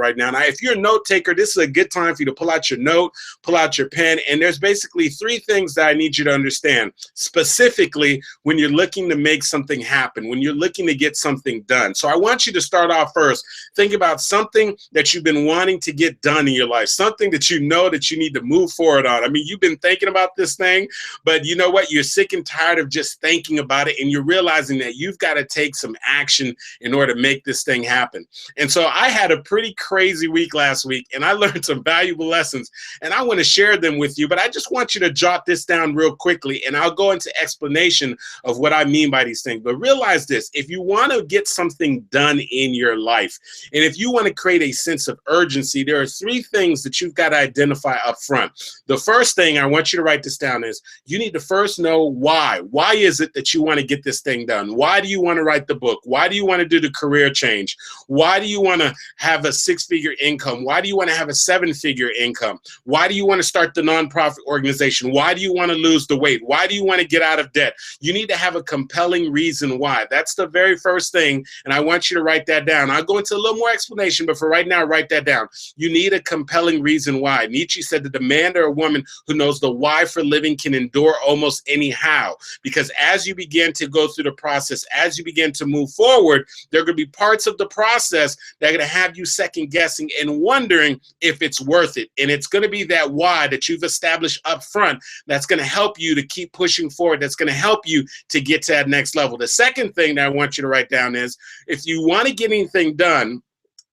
right now. Now, if you're a note taker, this is a good time for you to pull out your note, pull out your pen, and there's basically 3 things that I need you to understand, specifically when you're looking to make something happen, when you're looking to get something done. So I want you to start off first. Think about something that you've been wanting to get done in your life, something that you know that you need to move forward on. I mean, you've been thinking about this thing, but you know what? You're sick and tired of just thinking about it, and you're realizing that you've got to take some action in order to make this thing happen. And so I had a pretty crazy week last week, and I learned some valuable lessons, and I want to share them with you, but I just want you to jot this down real quickly, and I'll go into explanation of what I mean by these things. But realize this: if you want to get something done in your life, and if you want to create a sense of urgency, there are 3 things that you've got to identify up front. The first thing, I want you to write this down, is you need to first know why. Why is it that you want to get this thing done? Why do you want to write the book? Why do you want to do the career change? Why do you want to have a 6-figure income? Why do you want to have a 7-figure income? Why do you want to start the nonprofit organization? Why do you want to lose the weight? Why do you want to get out of debt? You need to have a compelling reason why. That's the very first thing, and I want you to write that down. I'll go into a little more explanation, but for right now, write that down. You need a compelling reason why. Nietzsche said that the man or a woman who knows the why for living can endure almost anyhow, because as you begin to go through the process, as you begin to move forward, there are going to be parts of the process that are going to have you second guessing and wondering if it's worth it. And it's going to be that why that you've established up front that's going to help you to keep pushing forward, that's going to help you to get to that next level. The second thing that I want you to write down is, if you want to get anything done,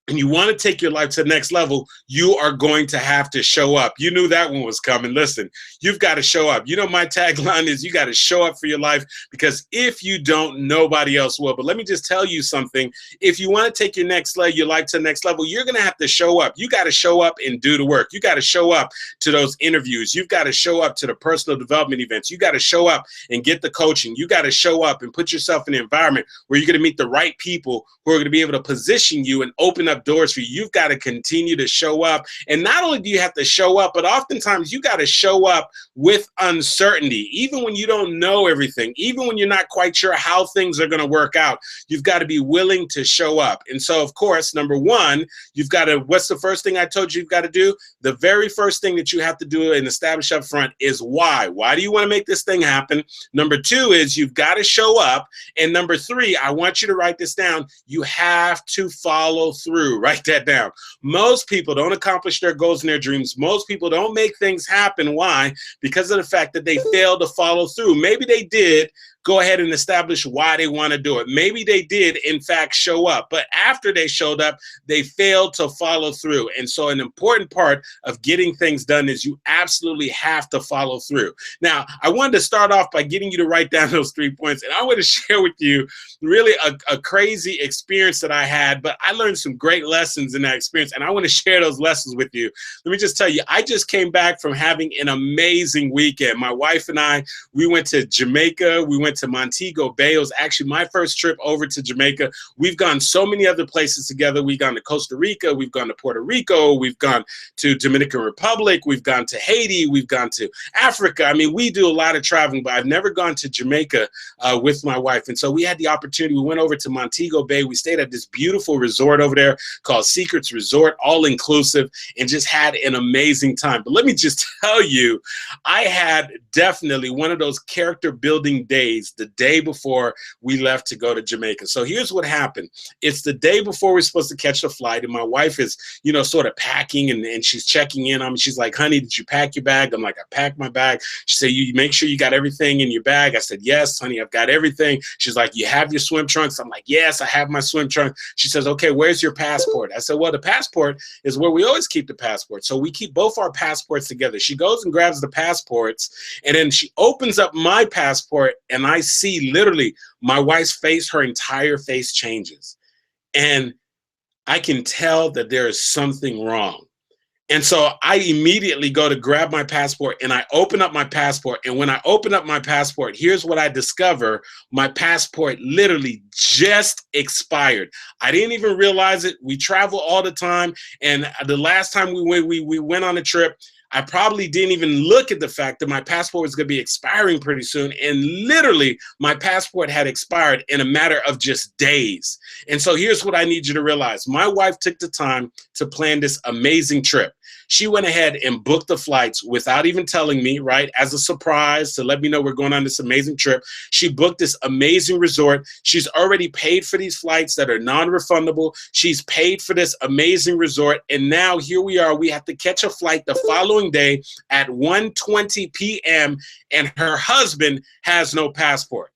and you want to take your life to the next level, you are going to have to show up. You knew that one was coming. Listen, you've got to show up. You know, my tagline is you got to show up for your life, because if you don't, nobody else will. But let me just tell you something. If you want to take your life to the next level, you're going to have to show up. You got to show up and do the work. You got to show up to those interviews. You've got to show up to the personal development events. You got to show up and get the coaching. You got to show up and put yourself in an environment where you're going to meet the right people who are going to be able to position you and open up doors for you. You've got to continue to show up. And not only do you have to show up, but oftentimes you got to show up with uncertainty. Even when you don't know everything, even when you're not quite sure how things are going to work out, you've got to be willing to show up. And so, of course, number one, you've got to, what's the first thing I told you you've got to do? The very first thing that you have to do and establish up front is why. Why do you want to make this thing happen? Number 2 is you've got to show up. And number 3, I want you to write this down. You have to follow through. Write that down. Most people don't accomplish their goals and their dreams. Most people don't make things happen. Why? Because of the fact that they failed to follow through. Maybe they did go ahead and establish why they want to do it. Maybe they did, in fact, show up. But after they showed up, they failed to follow through. And so an important part of getting things done is you absolutely have to follow through. Now, I wanted to start off by getting you to write down those 3 points. And I want to share with you really a crazy experience that I had, but I learned some great lessons in that experience. And I want to share those lessons with you. Let me just tell you, I just came back from having an amazing weekend. My wife and I, we went to Jamaica. We went to Montego Bay. It was actually my first trip over to Jamaica. We've gone so many other places together. We've gone to Costa Rica. We've gone to Puerto Rico. We've gone to Dominican Republic. We've gone to Haiti. We've gone to Africa. I mean, we do a lot of traveling, but I've never gone to Jamaica with my wife. And so we had the opportunity. We went over to Montego Bay. We stayed at this beautiful resort over there called Secrets Resort, all inclusive, and just had an amazing time. But let me just tell you, I had definitely one of those character building days the day before we left to go to Jamaica. So here's what happened. It's the day before we're supposed to catch the flight, and my wife is, you know, sort of packing, and she's checking in on me. She's like, honey, did you pack your bag? I'm like, I packed my bag. She said, you make sure you got everything in your bag. I said, yes, honey, I've got everything. She's like, you have your swim trunks? I'm like, yes, I have my swim trunks. She says, okay, where's your passport? I said, well, the passport is where we always keep the passport. So we keep both our passports together. She goes and grabs the passports, and then she opens up my passport, and I see literally my wife's face, her entire face changes. And I can tell that there is something wrong. And so I immediately go to grab my passport, and I open up my passport. And when I open up my passport, here's what I discover. My passport literally just expired. I didn't even realize it. We travel all the time. And the last time we went on a trip, I probably didn't even look at the fact that my passport was going to be expiring pretty soon. And literally, my passport had expired in a matter of just days. And so here's what I need you to realize. My wife took the time to plan this amazing trip. She went ahead and booked the flights without even telling me, right, as a surprise to let me know we're going on this amazing trip. She booked this amazing resort. She's already paid for these flights that are non-refundable. She's paid for this amazing resort. And now here we are. We have to catch a flight the following day at 1:20 p.m. and her husband has no passport.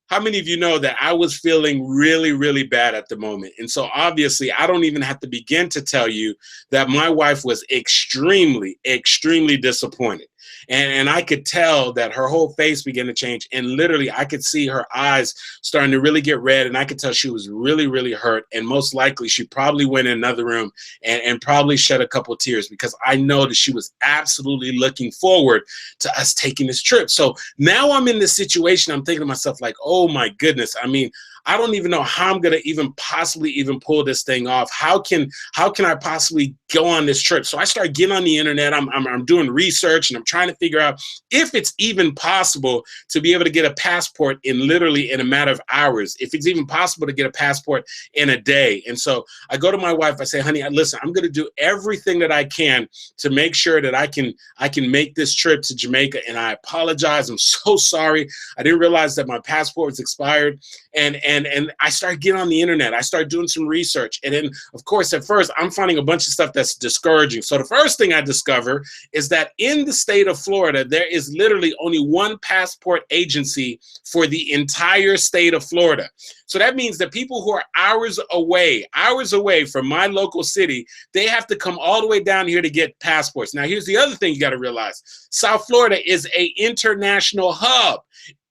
How many of you know that I was feeling really, really bad at the moment? And so obviously, I don't even have to begin to tell you that my wife was extremely, extremely disappointed. And I could tell that her whole face began to change. And literally, I could see her eyes starting to really get red. And I could tell she was really, really hurt. And most likely, she probably went in another room and probably shed a couple of tears, because I know that she was absolutely looking forward to us taking this trip. So now I'm in this situation. I'm thinking to myself, like, oh my goodness. I mean, I don't even know how I'm going to even possibly even pull this thing off. How can I possibly go on this trip? So I start getting on the internet. I'm doing research, and I'm trying to figure out if it's even possible to be able to get a passport literally in a matter of hours, if it's even possible to get a passport in a day. And so I go to my wife. I say, honey, listen, I'm going to do everything that I can to make sure that I can make this trip to Jamaica. And I apologize. I'm so sorry. I didn't realize that my passport was expired. And I started getting on the internet. I started doing some research. And then, of course, at first, I'm finding a bunch of stuff that's discouraging. So the first thing I discover is that in the state of Florida, there is literally only one passport agency for the entire state of Florida. So that means that people who are hours away from my local city, they have to come all the way down here to get passports. Now, here's the other thing you got to realize. South Florida is an international hub.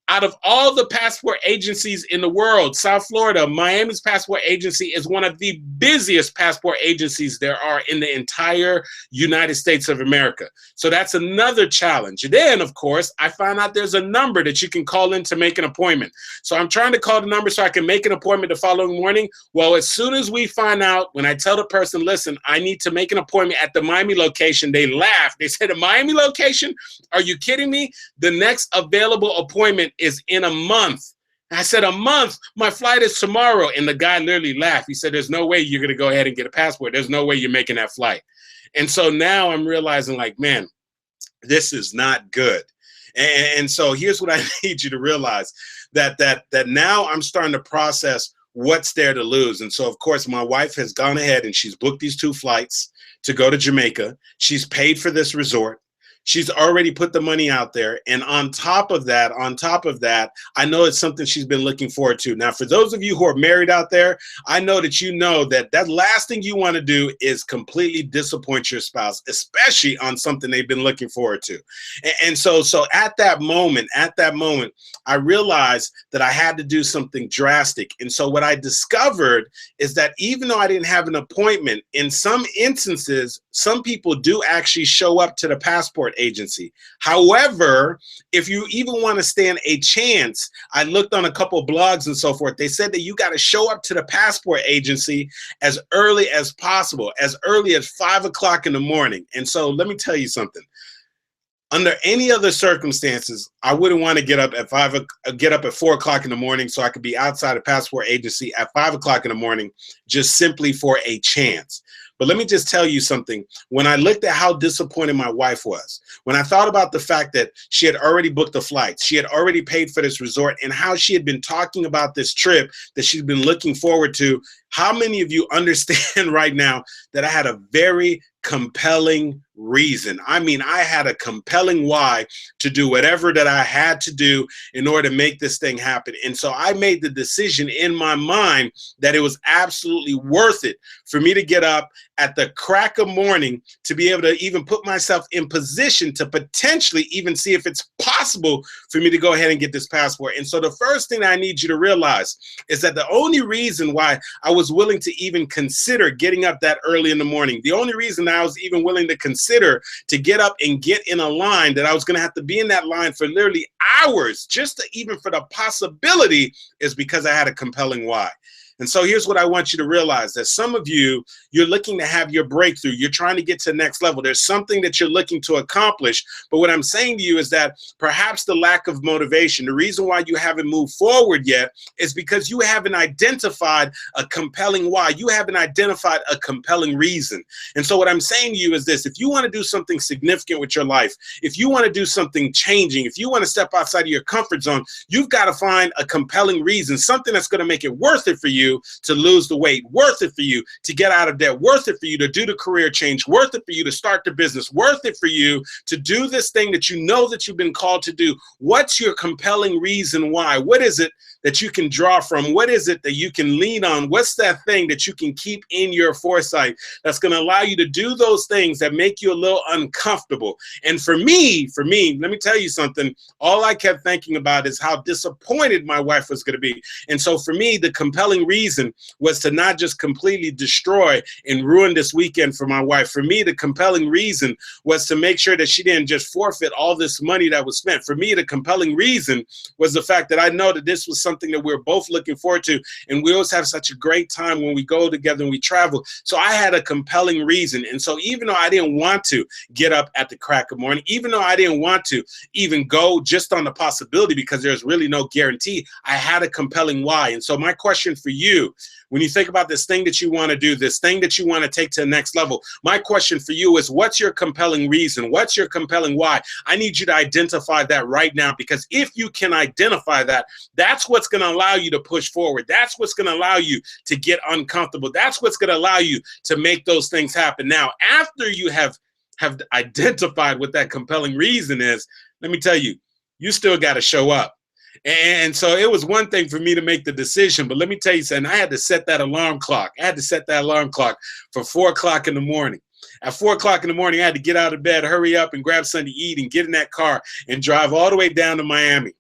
Out of all the passport agencies in the world, South Florida, Miami's passport agency is one of the busiest passport agencies there are in the entire United States of America. So that's another challenge. Then, of course, I found out there's a number that you can call in to make an appointment. So I'm trying to call the number so I can make an appointment the following morning. Well, as soon as we find out, when I tell the person, listen, I need to make an appointment at the Miami location, they laugh. They say, the Miami location? Are you kidding me? The next available appointment is in a month. I said, a month? My flight is tomorrow. And the guy literally laughed. He said, there's no way you're going to go ahead and get a passport. There's no way you're making that flight. And so now I'm realizing, like, man, this is not good. And so here's what I need you to realize, that now I'm starting to process what's there to lose. And so, of course, my wife has gone ahead and she's booked these 2 flights to go to Jamaica. She's paid for this resort. She's already put the money out there. And on top of that, I know it's something she's been looking forward to. Now, for those of you who are married out there, I know that you know that last thing you want to do is completely disappoint your spouse, especially on something they've been looking forward to. And so at that moment, I realized that I had to do something drastic. And so what I discovered is that even though I didn't have an appointment, in some instances, some people do actually show up to the passport agency. However, if you even want to stand a chance, I looked on a couple of blogs and so forth. They said that you got to show up to the passport agency as early as possible, as early as 5 o'clock in the morning. And so let me tell you something. Under any other circumstances, I wouldn't want to get up at 4 o'clock in the morning so I could be outside the passport agency at 5 o'clock in the morning, just simply for a chance. But let me just tell you something. When I looked at how disappointed my wife was, when I thought about the fact that she had already booked the flights, she had already paid for this resort, and how she had been talking about this trip that she's been looking forward to, how many of you understand right now that I had a very compelling reason? I mean, I had a compelling why to do whatever that I had to do in order to make this thing happen. And so I made the decision in my mind that it was absolutely worth it for me to get up at the crack of morning to be able to even put myself in position to potentially even see if it's possible for me to go ahead and get this passport. And so the first thing I need you to realize is that the only reason why I was willing to even consider getting up that early in the morning, the only reason I was even willing to consider to get up and get in a line that I was going to have to be in that line for literally hours just to even for the possibility, is because I had a compelling why. And so here's what I want you to realize, that some of you, you're looking to have your breakthrough. You're trying to get to the next level. There's something that you're looking to accomplish. But what I'm saying to you is that perhaps the lack of motivation, the reason why you haven't moved forward yet is because you haven't identified a compelling why. You haven't identified a compelling reason. And so what I'm saying to you is this: if you want to do something significant with your life, if you want to do something changing, if you want to step outside of your comfort zone, you've got to find a compelling reason, something that's going to make it worth it for you to lose the weight, worth it for you to get out of debt, worth it for you to do the career change, worth it for you to start the business, worth it for you to do this thing that you know that you've been called to do. What's your compelling reason why? What is it that you can draw from? What is it that you can lean on? What's that thing that you can keep in your foresight that's going to allow you to do those things that make you a little uncomfortable? And for me, let me tell you something. All I kept thinking about is how disappointed my wife was going to be. And so for me, the compelling reason was to not just completely destroy and ruin this weekend for my wife. For me, the compelling reason was to make sure that she didn't just forfeit all this money that was spent. For me, the compelling reason was the fact that I know that this was something that we're both looking forward to, and we always have such a great time when we go together and we travel. So I had a compelling reason. And so even though I didn't want to get up at the crack of morning, even though I didn't want to even go just on the possibility, because there's really no guarantee, I had a compelling why. And so my question for you, when you think about this thing that you want to do, this thing that you want to take to the next level, my question for you is, what's your compelling reason? What's your compelling why? I need you to identify that right now, because if you can identify that, that's what's going to allow you to push forward. That's what's going to allow you to get uncomfortable. That's what's going to allow you to make those things happen. Now, after you have identified what that compelling reason is, let me tell you, you still got to show up. And so it was one thing for me to make the decision, but let me tell you something, I had to set that alarm clock. I had to set that alarm clock for 4 o'clock in the morning. At 4 o'clock in the morning, I had to get out of bed, hurry up and grab something to eat and get in that car and drive all the way down to Miami.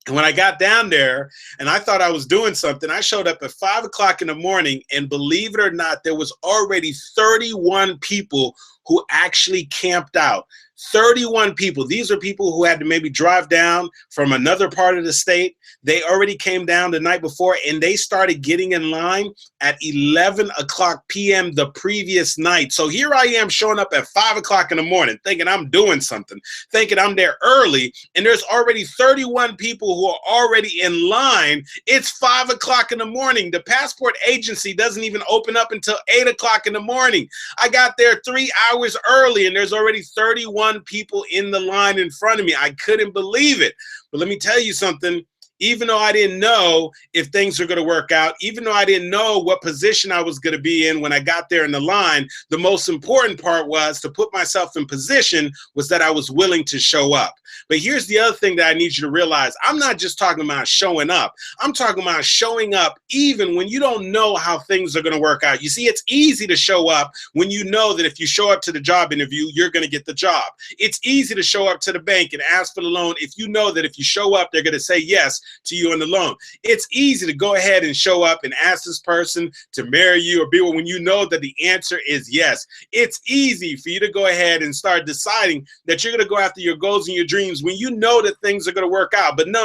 And when I got down there and I thought I was doing something, I showed up at 5 o'clock in the morning, and believe it or not, there was already 31 people who actually camped out. 31 people. These are people who had to maybe drive down from another part of the state. They already came down the night before, and they started getting in line at 11 o'clock p.m. the previous night. So here I am showing up at 5 o'clock in the morning thinking I'm doing something, thinking I'm there early, and there's already 31 people who are already in line. It's 5 o'clock in the morning. The passport agency doesn't even open up until 8 o'clock in the morning. I got there 3 hours early, and there's already 31 people in the line in front of me. I couldn't believe it. But let me tell you something. Even though I didn't know if things were going to work out, even though I didn't know what position I was going to be in when I got there in the line, the most important part was to put myself in position was that I was willing to show up. But here's the other thing that I need you to realize. I'm not just talking about showing up. I'm talking about showing up even when you don't know how things are going to work out. You see, it's easy to show up when you know that if you show up to the job interview, you're going to get the job. It's easy to show up to the bank and ask for the loan if you know that if you show up, they're going to say yes to you on the loan. It's easy to go ahead and show up and ask this person to marry you or be with when you know that the answer is yes. It's easy for you to go ahead and start deciding that you're going to go after your goals and your dreams when you know that things are going to work out. But no.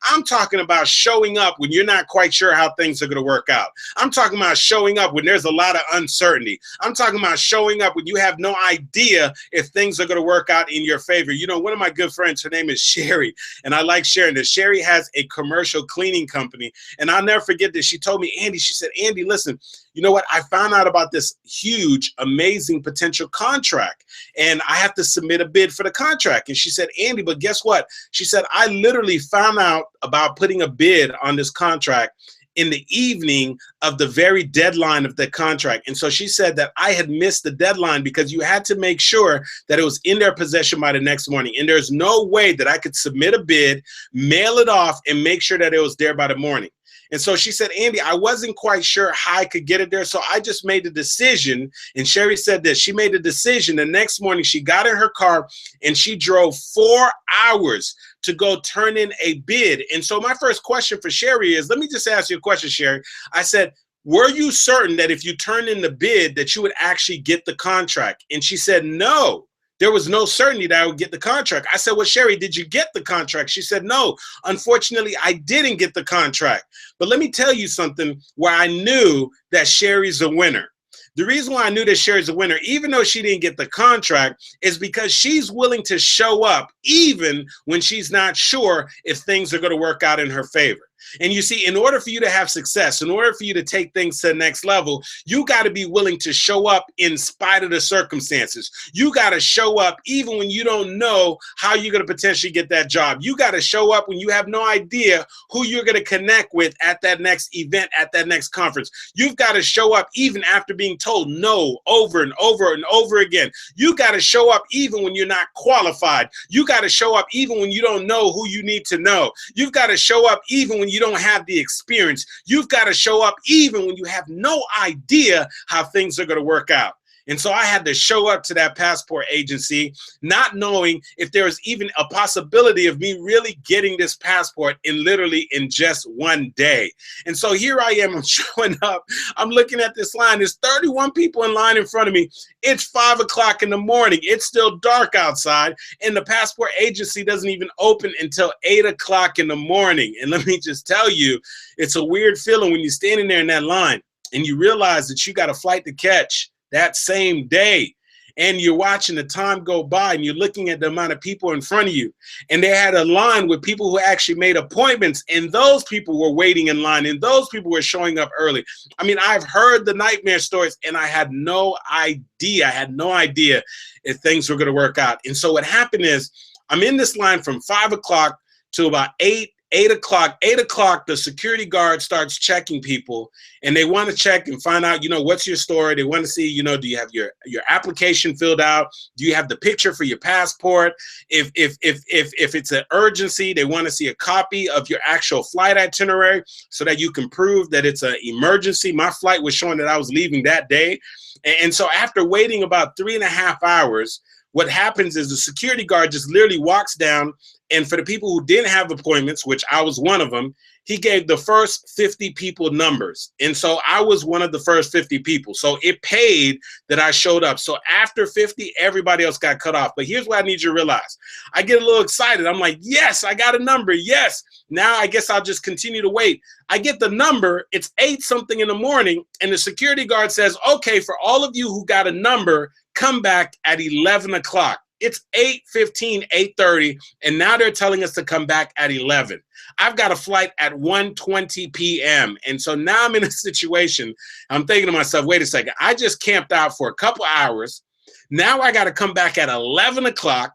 I'm talking about showing up when you're not quite sure how things are going to work out. I'm talking about showing up when there's a lot of uncertainty. I'm talking about showing up when you have no idea if things are going to work out in your favor. You know, one of my good friends, her name is Sherry, and I like sharing this. Sherry has a commercial cleaning company, and I'll never forget this. She told me, Andy, she said, Andy, listen, you know what? I found out about this huge, amazing potential contract, and I have to submit a bid for the contract. And she said, Andy, but guess what? She said, I literally found out about putting a bid on this contract in the evening of the very deadline of the contract. And so she said that I had missed the deadline because you had to make sure that it was in their possession by the next morning. And there's no way that I could submit a bid, mail it off, and make sure that it was there by the morning. And so she said, Andy, I wasn't quite sure how I could get it there. So I just made the decision. And Sherry said this, she made a decision. The next morning, she got in her car and she drove 4 hours to go turn in a bid. And so my first question for Sherry is, let me just ask you a question, Sherry. I said, were you certain that if you turned in the bid that you would actually get the contract? And she said, no. there was no certainty that I would get the contract. I said, well, Sherry, did you get the contract? She said, no, unfortunately, I didn't get the contract. But let me tell you something where I knew that Sherry's a winner. The reason why I knew that Sherry's a winner, even though she didn't get the contract, is because she's willing to show up even when she's not sure if things are going to work out in her favor. And you see, in order for you to have success, in order for you to take things to the next level, you got to be willing to show up in spite of the circumstances. You got to show up even when you don't know how you're going to potentially get that job. You got to show up when you have no idea who you're going to connect with at that next event, at that next conference. You've got to show up even after being told no over and over and over again. You got to show up even when you're not qualified. You got to show up even when you don't know who you need to know. You've got to show up even when you don't have the experience. You've got to show up even when you have no idea how things are going to work out. And so I had to show up to that passport agency, not knowing if there was even a possibility of me really getting this passport literally in just one day. And so here I am, I'm showing up, I'm looking at this line. There's 31 people in line in front of me. It's 5 o'clock in the morning. It's still dark outside, and the passport agency doesn't even open until 8 o'clock in the morning. And let me just tell you, it's a weird feeling when you're standing there in that line and you realize that you got a flight to catch that same day, and you're watching the time go by and you're looking at the amount of people in front of you. And they had a line with people who actually made appointments, and those people were waiting in line, and those people were showing up early. I mean, I've heard the nightmare stories, and I had no idea. I had no idea if things were going to work out. And so what happened is I'm in this line from 5 o'clock to about 8 o'clock. 8 o'clock, the security guard starts checking people, and they want to check and find out, what's your story. They want to see, do you have your application filled out? Do you have the picture for your passport? If it's an urgency, they want to see a copy of your actual flight itinerary so that you can prove that it's an emergency. My flight was showing that I was leaving that day. And so after waiting about 3.5 hours, what happens is the security guard just literally walks down, and for the people who didn't have appointments, which I was one of them, he gave the first 50 people numbers. And so I was one of the first 50 people. So it paid that I showed up. So after 50, everybody else got cut off. But here's what I need you to realize. I get a little excited. I'm like, yes, I got a number. Yes. Now I guess I'll just continue to wait. I get the number. It's 8 something in the morning. And the security guard says, okay, for all of you who got a number, come back at 11 o'clock. It's 8:15, 8:30, and now they're telling us to come back at 11. I've got a flight at 1:20 p.m. And so now I'm in a situation, I'm thinking to myself, wait a second, I just camped out for a couple hours. Now I got to come back at 11 o'clock.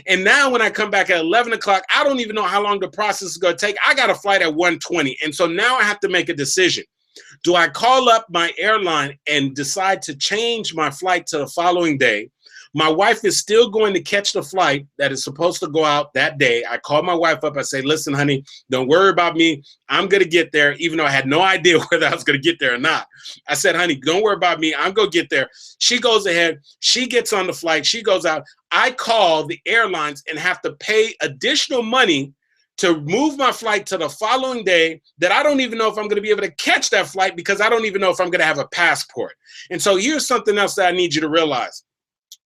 And now when I come back at 11 o'clock, I don't even know how long the process is going to take. I got a flight at 1:20. And so now I have to make a decision. Do I call up my airline and decide to change my flight to the following day? My wife is still going to catch the flight that is supposed to go out that day. I call my wife up. I say, listen, honey, don't worry about me. I'm going to get there, even though I had no idea whether I was going to get there or not. I said, honey, don't worry about me. I'm going to get there. She goes ahead. She gets on the flight. She goes out. I call the airlines and have to pay additional money to move my flight to the following day that I don't even know if I'm going to be able to catch that flight because I don't even know if I'm going to have a passport. And so here's something else that I need you to realize.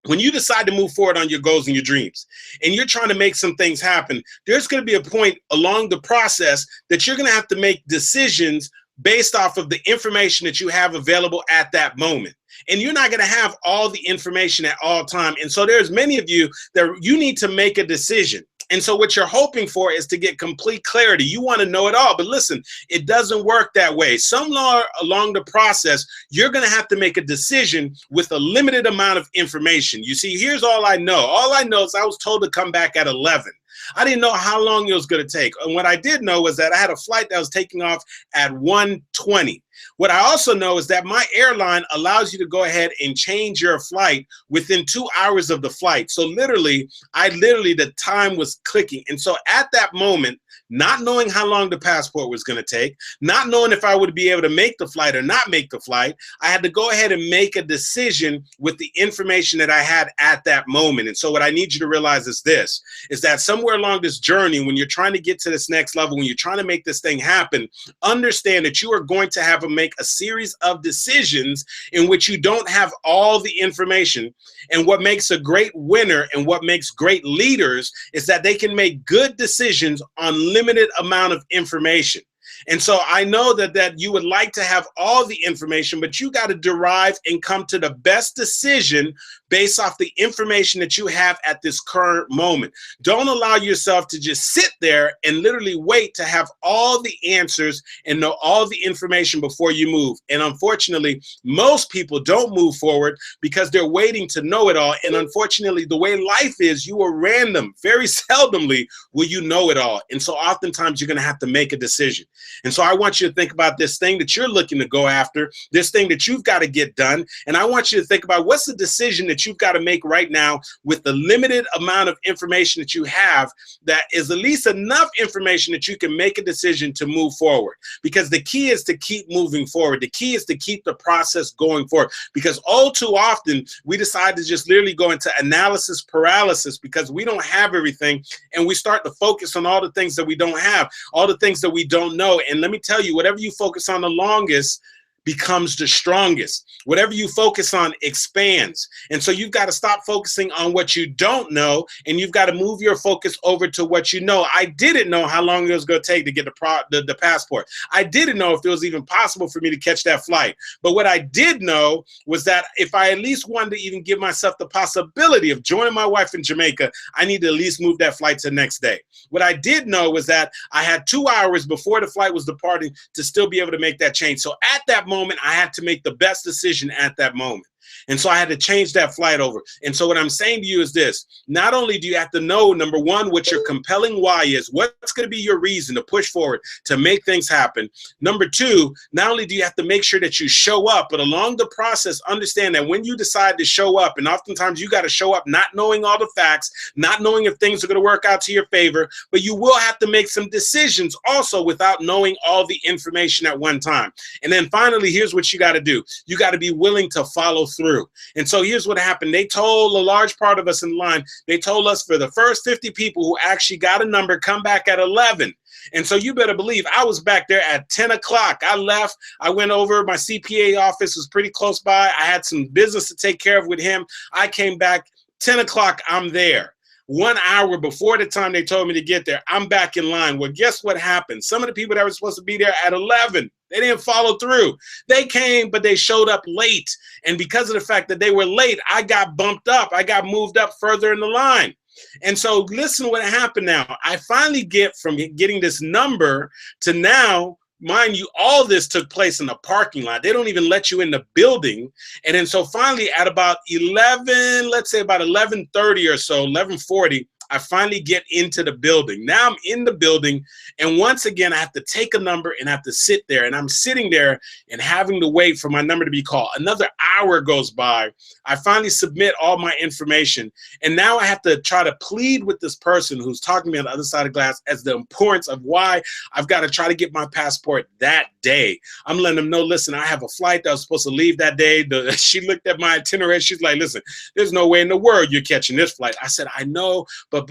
When you decide to move forward on your goals and your dreams, and you're trying to make some things happen, there's going to be a point along the process that you're going to have to make decisions based off of the information that you have available at that moment. And you're not going to have all the information at all time. And so there's many of you that you need to make a decision. And so what you're hoping for is to get complete clarity. You want to know it all, but listen, it doesn't work that way. Somewhere along the process, you're going to have to make a decision with a limited amount of information. You see, here's all I know. All I know is I was told to come back at 11. I didn't know how long it was going to take. And what I did know was that I had a flight that was taking off at 1:20. What I also know is that my airline allows you to go ahead and change your flight within 2 hours of the flight. So the time was clicking. And so at that moment, not knowing how long the passport was going to take, not knowing if I would be able to make the flight or not make the flight, I had to go ahead and make a decision with the information that I had at that moment. And so what I need you to realize is this, is that somewhere along this journey, when you're trying to get to this next level, when you're trying to make this thing happen, understand that you are going to have have to make a series of decisions in which you don't have all the information. And what makes a great winner and what makes great leaders is that they can make good decisions on limited amount of information. And so I know that you would like to have all the information, but you got to derive and come to the best decision based off the information that you have at this current moment. Don't allow yourself to just sit there and literally wait to have all the answers and know all the information before you move. And unfortunately, most people don't move forward because they're waiting to know it all. And unfortunately, the way life is, you are random. Very seldomly will you know it all. And so oftentimes you're going to have to make a decision. And so I want you to think about this thing that you're looking to go after, this thing that you've got to get done. And I want you to think about what's the decision that you've got to make right now with the limited amount of information that you have that is at least enough information that you can make a decision to move forward. Because the key is to keep moving forward. The key is to keep the process going forward. Because all too often we decide to just literally go into analysis paralysis because we don't have everything, and we start to focus on all the things that we don't have, all the things that we don't know. And let me tell you, whatever you focus on the longest becomes the strongest. Whatever you focus on expands. And so you've got to stop focusing on what you don't know, and you've got to move your focus over to what you know. I didn't know how long it was going to take to get the passport. I didn't know if it was even possible for me to catch that flight. But what I did know was that if I at least wanted to even give myself the possibility of joining my wife in Jamaica, I need to at least move that flight to the next day. What I did know was that I had 2 hours before the flight was departing to still be able to make that change. So at that moment, I had to make the best decision at that moment. And so I had to change that flight over. And so what I'm saying to you is this: not only do you have to know, number one, what your compelling why is, what's going to be your reason to push forward, to make things happen. Number two, not only do you have to make sure that you show up, but along the process, understand that when you decide to show up, and oftentimes you got to show up not knowing all the facts, not knowing if things are going to work out to your favor, but you will have to make some decisions also without knowing all the information at one time. And then finally, here's what you got to do. You got to be willing to follow through. And so here's what happened. They told a large part of us in line, they told us for the first 50 people who actually got a number, come back at 11. And so you better believe I was back there at 10 o'clock. I left. I went over. My CPA office was pretty close by. I had some business to take care of with him. I came back 10 o'clock. I'm there. 1 hour before the time they told me to get there, I'm back in line. Well, guess what happened? Some of the people that were supposed to be there at 11, they didn't follow through. They came, but they showed up late. And because of the fact that they were late, I got bumped up. I got moved up further in the line. And so listen to what happened now. I finally get from getting this number to now, mind you, all this took place in the parking lot. They don't even let you in the building. And then so finally at about 11, let's say about 11:30 or so, 11:40, I finally get into the building. Now I'm in the building, and once again, I have to take a number and have to sit there. And I'm sitting there and having to wait for my number to be called. Another hour goes by. I finally submit all my information, and now I have to try to plead with this person who's talking to me on the other side of the glass as the importance of why I've got to try to get my passport that day. I'm letting them know, listen, I have a flight that was supposed to leave that day. She looked at my itinerary. She's like, listen, there's no way in the world you're catching this flight. I said, I know, but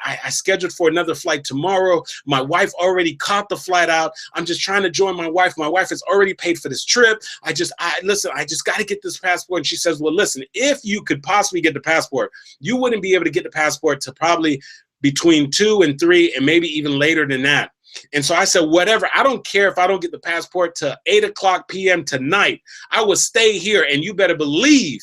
I scheduled for another flight tomorrow. My wife already caught the flight out. I'm just trying to join my wife. My wife has already paid for this trip. I just got to get this passport. And she says, well, listen, if you could possibly get the passport, you wouldn't be able to get the passport to probably between 2 and 3 and maybe even later than that. And so I said, whatever, I don't care if I don't get the passport to 8 o'clock p.m. tonight. I will stay here. And you better believe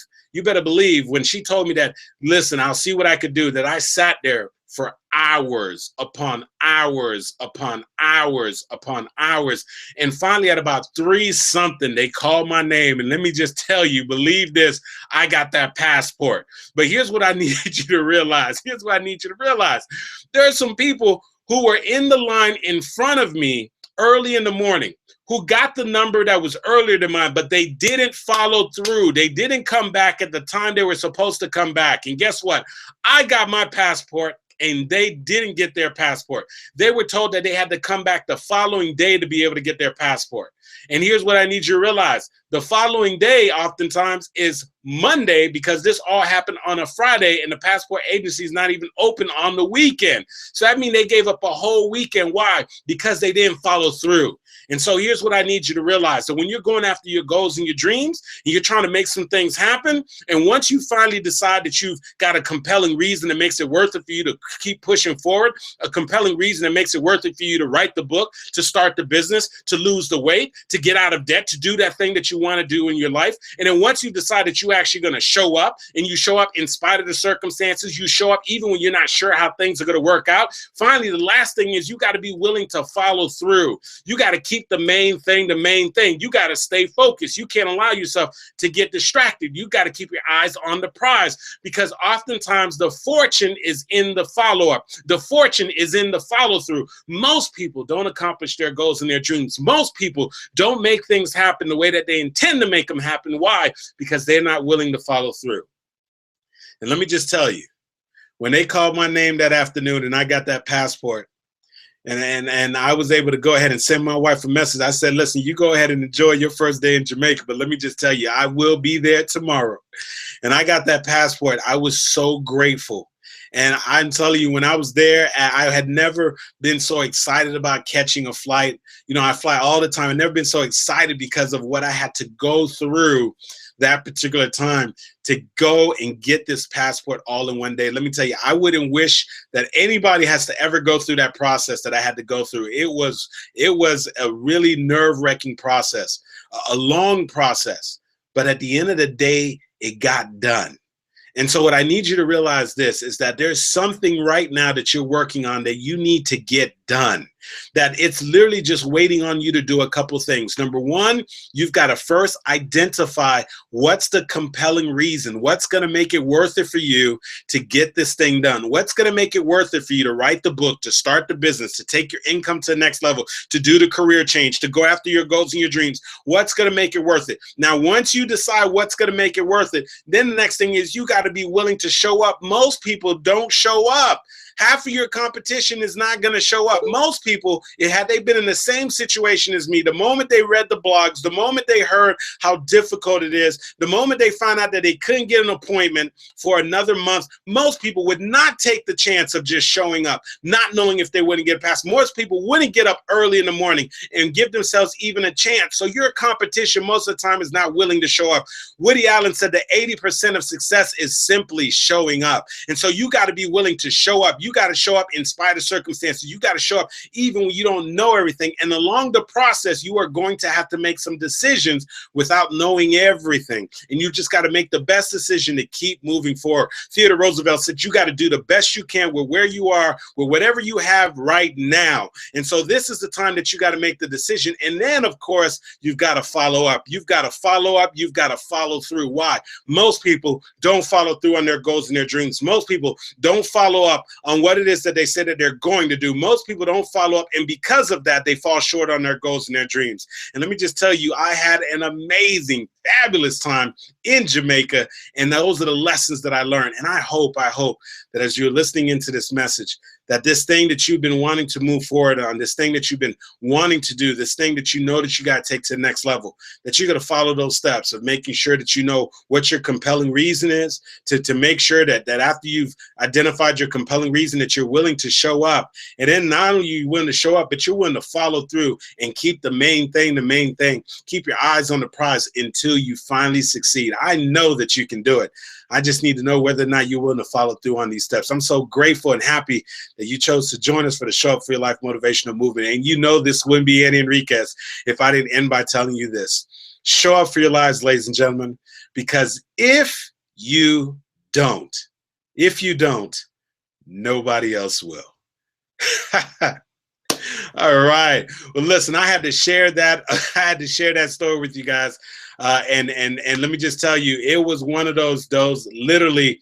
when she told me that, listen, I'll see what I could do, that I sat there for hours upon hours upon hours upon hours. And finally at about 3 something, they called my name. And let me just tell you, believe this, I got that passport. But here's what I need you to realize. Here's what I need you to realize. There are some people who were in the line in front of me early in the morning, who got the number that was earlier than mine, but they didn't follow through. They didn't come back at the time they were supposed to come back. And guess what? I got my passport and they didn't get their passport. They were told that they had to come back the following day to be able to get their passport. And here's what I need you to realize. The following day oftentimes is Monday, because this all happened on a Friday and the passport agency is not even open on the weekend. So that means they gave up a whole weekend. Why? Because they didn't follow through. And so here's what I need you to realize. So when you're going after your goals and your dreams, and you're trying to make some things happen, and once you finally decide that you've got a compelling reason that makes it worth it for you to keep pushing forward, a compelling reason that makes it worth it for you to write the book, to start the business, to lose the weight, to get out of debt, to do that thing that you want to do in your life. And then once you decide that you're actually going to show up, and you show up in spite of the circumstances, you show up even when you're not sure how things are going to work out. Finally, the last thing is you got to be willing to follow through. You got to keep the main thing the main thing. You got to stay focused. You can't allow yourself to get distracted. You got to keep your eyes on the prize, because oftentimes the fortune is in the follow-up. The fortune is in the follow-through. Most people don't accomplish their goals and their dreams. Most people don't make things happen the way that they intend to make them happen. Why? Because they're not willing to follow through. And let me just tell you, when they called my name that afternoon and I got that passport, and I was able to go ahead and send my wife a message. I said, listen, you go ahead and enjoy your first day in Jamaica, but let me just tell you, I will be there tomorrow. And I got that passport. I was so grateful. And I'm telling you, when I was there, I had never been so excited about catching a flight. You know, I fly all the time. I've never been so excited because of what I had to go through that particular time to go and get this passport all in one day. Let me tell you, I wouldn't wish that anybody has to ever go through that process that I had to go through. It was a really nerve-wracking process, a long process. But at the end of the day, it got done. And so what I need you to realize is that there's something right now that you're working on that you need to get done, that it's literally just waiting on you to do a couple things. Number one, you've got to first identify what's the compelling reason, what's going to make it worth it for you to get this thing done, what's going to make it worth it for you to write the book, to start the business, to take your income to the next level, to do the career change, to go after your goals and your dreams. What's going to make it worth it? Now, once you decide what's going to make it worth it, then the next thing is you got to be willing to show up. Most people don't show up. Half of your competition is not going to show up. Most people, had they been in the same situation as me, the moment they read the blogs, the moment they heard how difficult it is, the moment they found out that they couldn't get an appointment for another month, most people would not take the chance of just showing up, not knowing if they wouldn't get past. Most people wouldn't get up early in the morning and give themselves even a chance. So your competition most of the time is not willing to show up. Woody Allen said that 80% of success is simply showing up. And so you got to be willing to show up. You got to show up in spite of circumstances. You got to show up even when you don't know everything. And along the process, you are going to have to make some decisions without knowing everything. And you just got to make the best decision to keep moving forward. Theodore Roosevelt said you got to do the best you can with where you are, with whatever you have right now. And so this is the time that you got to make the decision. And then, of course, you've got to follow up. You've got to follow up. You've got to follow through. Why? Most people don't follow through on their goals and their dreams. Most people don't follow up on what it is that they said that they're going to do. Most people don't follow up, and because of that, they fall short on their goals and their dreams. And let me just tell you, I had an amazing, fabulous time in Jamaica, and those are the lessons that I learned. And I hope that as you're listening into this message, that this thing that you've been wanting to move forward on, this thing that you've been wanting to do, this thing that you know that you got to take to the next level, that you're going to follow those steps of making sure that you know what your compelling reason is, to make sure that after you've identified your compelling reason, that you're willing to show up. And then not only are you willing to show up, but you're willing to follow through and keep the main thing the main thing. Keep your eyes on the prize until you finally succeed. I know that you can do it. I just need to know whether or not you're willing to follow through on these steps. I'm so grateful and happy that you chose to join us for the Show Up for Your Life Motivational Movement. And you know this wouldn't be Andy Henriquez if I didn't end by telling you this. Show up for your lives, ladies and gentlemen, because if you don't, nobody else will. All right. Well, listen, I had to share that. I had to share that story with you guys. And let me just tell you, it was one of those literally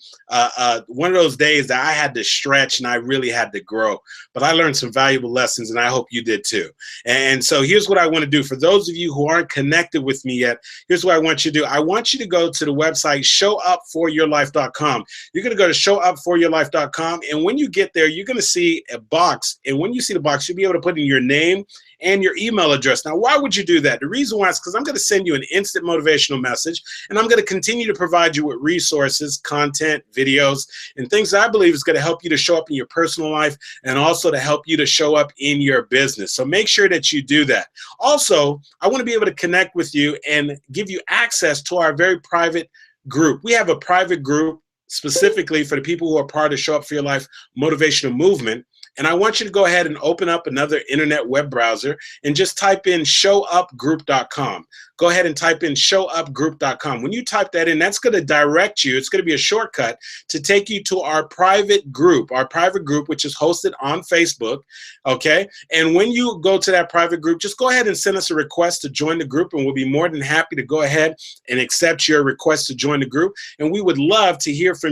one of those days that I had to stretch and I really had to grow. But I learned some valuable lessons, and I hope you did too. And so here's what I want to do. For those of you who aren't connected with me yet, here's what I want you to do. I want you to go to the website showupforyourlife.com. You're going to go to showupforyourlife.com, and when you get there, you're going to see a box. And when you see the box, you'll be able to put in your name and your email address. Now, why would you do that? The reason why is because I'm going to send you an instant motivational message, and I'm going to continue to provide you with resources, content, videos, and things that I believe is going to help you to show up in your personal life and also to help you to show up in your business. So make sure that you do that. Also, I want to be able to connect with you and give you access to our very private group. We have a private group specifically for the people who are part of Show Up for Your Life motivational movement. And I want you to go ahead and open up another internet web browser and just type in showupgroup.com. Go ahead and type in showupgroup.com. When you type that in, that's going to direct you. It's going to be a shortcut to take you to our private group, which is hosted on Facebook. Okay. And when you go to that private group, just go ahead and send us a request to join the group, and we'll be more than happy to go ahead and accept your request to join the group. And we would love to hear from